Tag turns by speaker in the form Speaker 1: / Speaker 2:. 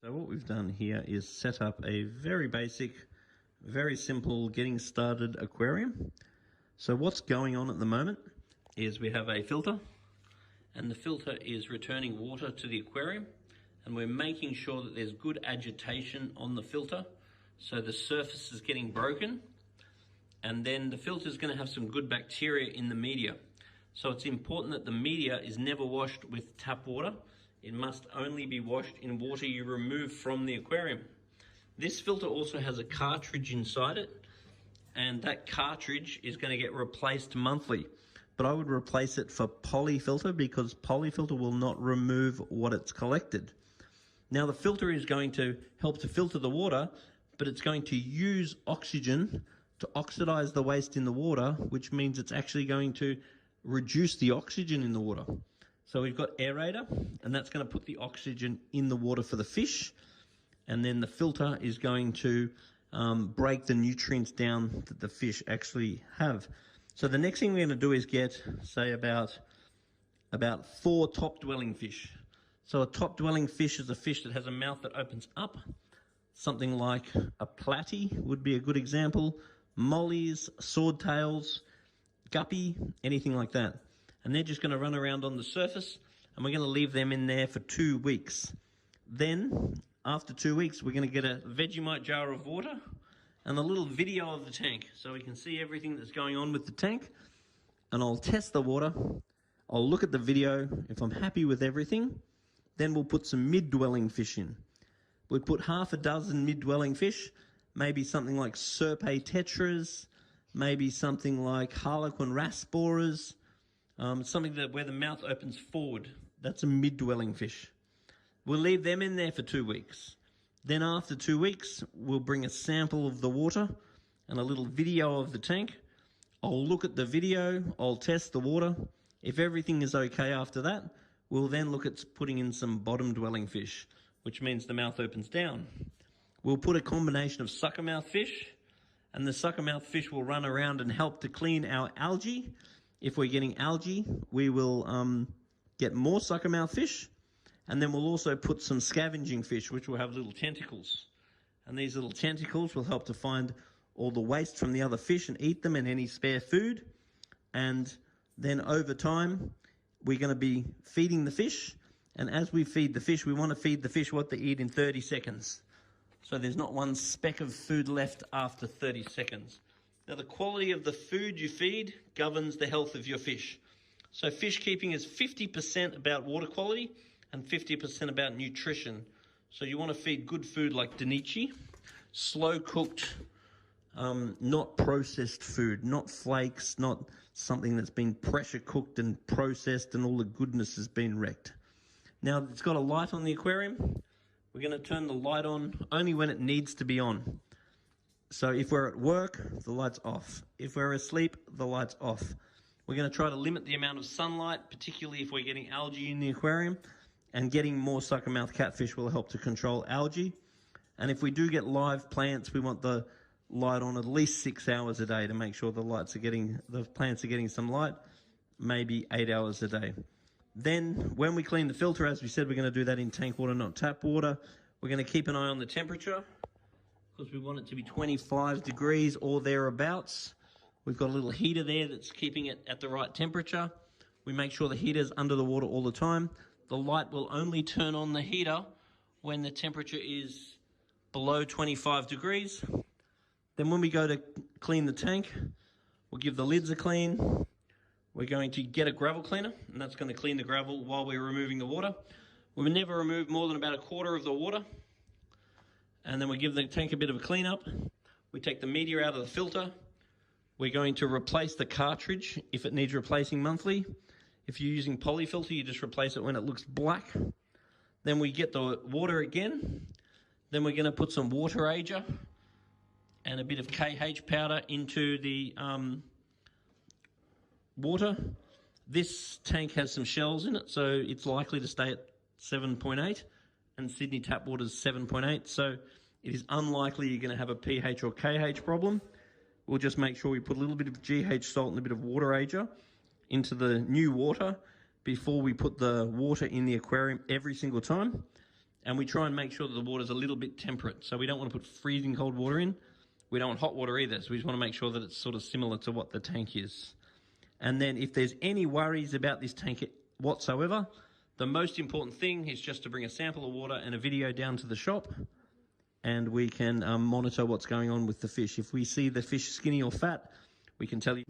Speaker 1: So what we've done here is set up a very basic, very simple getting started aquarium. So what's going on at the moment is we have a filter, and the filter is returning water to the aquarium, and we're making sure that there's good agitation on the filter so the surface is getting broken, and then the filter is going to have some good bacteria in the media. So it's important that the media is never washed with tap water. It must only be washed in water you remove from the aquarium. This filter also has a cartridge inside it, and that cartridge is going to get replaced monthly. But I would replace it for polyfilter because polyfilter will not remove what it's collected. Now the filter is going to help to filter the water, but it's going to use oxygen to oxidize the waste in the water, which means it's actually going to reduce the oxygen in the water. So we've got aerator, and that's going to put the oxygen in the water for the fish, and then the filter is going to break the nutrients down that the fish actually have. So the next thing we're going to do is get, say, about 4 top-dwelling fish. So a top-dwelling fish is a fish that has a mouth that opens up. Something like a platy would be a good example. Mollies, swordtails, guppy, anything like that. And they're just going to run around on the surface, and we're going to leave them in there for 2 weeks. Then, after 2 weeks, we're going to get a Vegemite jar of water and a little video of the tank so we can see everything that's going on with the tank. And I'll test the water. I'll look at the video. If I'm happy with everything, then we'll put some mid-dwelling fish in. We'll put half a dozen mid-dwelling fish, maybe something like Serpae tetras, maybe something like Harlequin rasboras, something that where the mouth opens forward. That's a mid-dwelling fish. We'll leave them in there for 2 weeks. Then after 2 weeks, we'll bring a sample of the water and a little video of the tank. I'll look at the video, I'll test the water. If everything is okay after that, we'll then look at putting in some bottom-dwelling fish, which means the mouth opens down. We'll put a combination of suckermouth fish, and the suckermouth fish will run around and help to clean our algae. If we're getting algae, we will get more suckermouth fish, and then we'll also put some scavenging fish, which will have little tentacles. And these little tentacles will help to find all the waste from the other fish and eat them and any spare food. And then over time, we're going to be feeding the fish. And as we feed the fish, we want to feed the fish what they eat in 30 seconds. So there's not one speck of food left after 30 seconds. Now, the quality of the food you feed governs the health of your fish. So fish keeping is 50% about water quality and 50% about nutrition. So you want to feed good food like Danichi, slow cooked, not processed food, not flakes, not something that's been pressure cooked and processed and all the goodness has been wrecked. Now, it's got a light on the aquarium. We're going to turn the light on only when it needs to be on. So if we're at work, the light's off. If we're asleep, the light's off. We're going to try to limit the amount of sunlight, particularly if we're getting algae in the aquarium, and getting more suckermouth catfish will help to control algae. And if we do get live plants, we want the light on at least 6 hours a day to make sure the plants are getting some light, maybe 8 hours a day. Then when we clean the filter, as we said, we're going to do that in tank water, not tap water. We're going to keep an eye on the temperature, because we want it to be 25 degrees or thereabouts. We've got a little heater there that's keeping it at the right temperature. We make sure the heater's under the water all the time. The light will only turn on the heater when the temperature is below 25 degrees. Then when we go to clean the tank, we'll give the lids a clean. We're going to get a gravel cleaner, and that's going to clean the gravel while we're removing the water. We will never remove more than about a quarter of the water. And then we give the tank a bit of a clean up. We take the media out of the filter. We're going to replace the cartridge if it needs replacing monthly. If you're using polyfilter, you just replace it when it looks black. Then we get the water again. Then we're going to put some water ager and a bit of KH powder into the water. This tank has some shells in it, so it's likely to stay at 7.8. And Sydney tap water is 7.8, so it is unlikely you're going to have a pH or KH problem. We'll just make sure we put a little bit of GH salt and a bit of water ager into the new water before we put the water in the aquarium every single time. and we try and make sure that the water's a little bit temperate. So we don't want to put freezing cold water in. We don't want hot water either. So we just want to make sure that it's sort of similar to what the tank is. And then if there's any worries about this tank whatsoever, the most important thing is just to bring a sample of water and a video down to the shop, and we can monitor what's going on with the fish. If we see the fish skinny or fat, we can tell you.